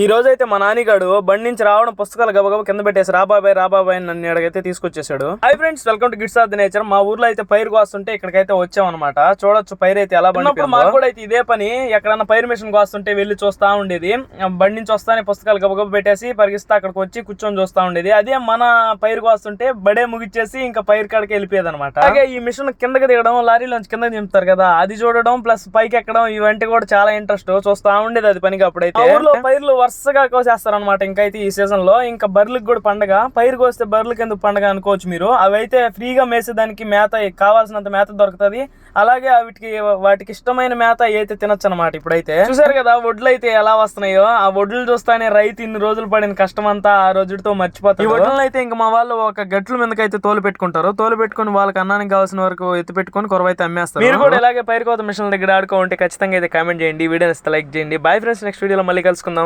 ఈ రోజు అయితే మా నానిగాడు బండి నుంచి రావడం పుస్తకాలు గబగబా కింద పెట్టేసి రాబాబాయ్ అని నన్ను అడిగితే తీసుకొచ్చేసాడు. Hi friends, welcome to kids of the nature. మా ఊర్లో అయితే పైరు కోస్తుంటే ఇక్కడికైతే వచ్చామన్నమాట. చూడొచ్చు పైరు అయితే ఎలా బండినప్పుడు మాకు కూడా అయితే ఇదే పని. ఎక్కడన్నా పైరు మిషన్ కోస్తుంటే వెళ్ళి చూస్తా ఉండేది. బండి నుంచి వస్తానే పుస్తకాలు గబగబా పెట్టేసి పరిగిస్తా అక్కడికి వచ్చి కూర్చొని చూస్తా ఉండేది. అదే మన పైరు కోస్తుంటే బడే ముగిచ్చేసి ఇంకా పైరు కాడికి వెళ్ళిపోయేది అనమాట. అలాగే ఈ మిషన్ కిందకి దిగడం, లారీలోంచి కిందకి దింపుతారు కదా, అది చూడడం ప్లస్ పైకి ఎక్కడం ఇవంటి కూడా చాలా ఇంట్రెస్ట్. చూస్తా ఉండేది అది పనికి. అప్పుడైతే ఊర్లో పైర్లు వరుసగా కోసేస్తారనమాట. ఇంకైతే ఈ సీజన్ లో ఇంకా బర్రెలకు కూడా పండగ. పైరు కోస్తే బర్రెలకు ఎందుకు పండగ అనుకోవచ్చు మీరు. అవి అయితే ఫ్రీగా మేసేదానికి మేత కావాల్సినంత మేత దొరుకుతుంది. అలాగే వాటికి ఇష్టమైన మేత అయితే తినొచ్చు అనమాట. ఇప్పుడైతే చూసారు కదా వడ్లు అయితే ఎలా వస్తున్నాయో. ఆ వడ్లు చూస్తానే రైతు ఇన్ని రోజులు పడిన కష్టం అంతా ఆ రోజుతో మర్చిపోతారు. ఈ వడ్లను అయితే ఇంకా మా వాళ్ళు ఒక గట్ల మీదకైతే తోలు పెట్టుకుంటారు. తోలు పెట్టుకుని వాళ్ళకి అన్నానికి కావాల్సిన వరకు ఎత్తి పెట్టుకుని కొరవైతే అమ్మేస్తారు. మీరు కూడా ఇలాగే పైరు కోత మిషన్ దగ్గర ఆడుకోండి. ఖచ్చితంగా అయితే కామెంట్ చేయండి. వీడియో లైక్ చేయండి. బై ఫ్రెండ్స్, నెక్స్ట్ వీడియోలో మళ్ళీ కలుసుకుందాం.